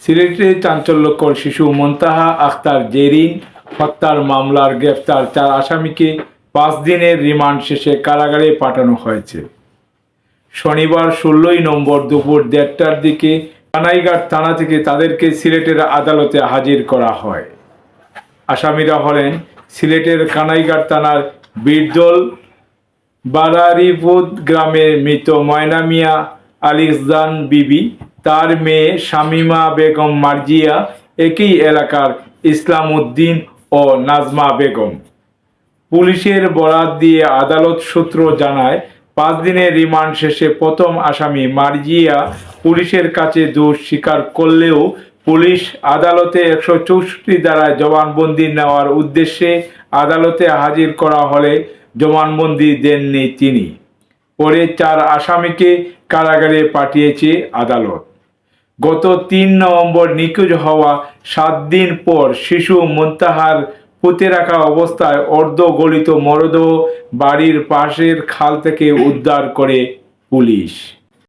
সিলেটে চাঞ্চল্যকর শিশু মুনতাহা আক্তার জেরিন হত্যার মামলার গ্রেফতার 4 আসামিকে 5 দিনের রিমান্ড শেষে কারাগারে পাঠানো হয়েছে। শনিবার 16 নভেম্বর দুপুর 1:30টার দিকে কানাইঘাট থানা থেকে তাদেরকে সিলেটের আদালতে হাজির করা হয়। আসামিরা হলেন সিলেটের কানাইঘাট থানার বীরদল বারারিপুদ গ্রামের মৃত ময়না মিয়া আলিকজান বিবি, তার মেয়ে শামীমা বেগম মার্জিয়া, একই এলাকার ইসলাম উদ্দিন ও নাজমা বেগম। পুলিশের বরাত দিয়ে আদালত সূত্র জানায়, 5 দিনের রিমান্ড শেষে প্রথম আসামি মার্জিয়া পুলিশের কাছে দোষ স্বীকার করলেও পুলিশ আদালতে 164 ধারায় জবানবন্দি নেওয়ার উদ্দেশ্যে আদালতে হাজির করা হলে জবানবন্দি দেননি তিনি। পরে 4 আসামিকে কারাগারে পাঠিয়েছে আদালত। গত 3 নভেম্বর নিখোঁজ হওয়া 7 দিন পর শিশু মুনতাহার পুঁতে রাখা অবস্থায় অর্ধগলিত মরদেহ বাড়ির পাশের খাল থেকে উদ্ধার করে পুলিশ।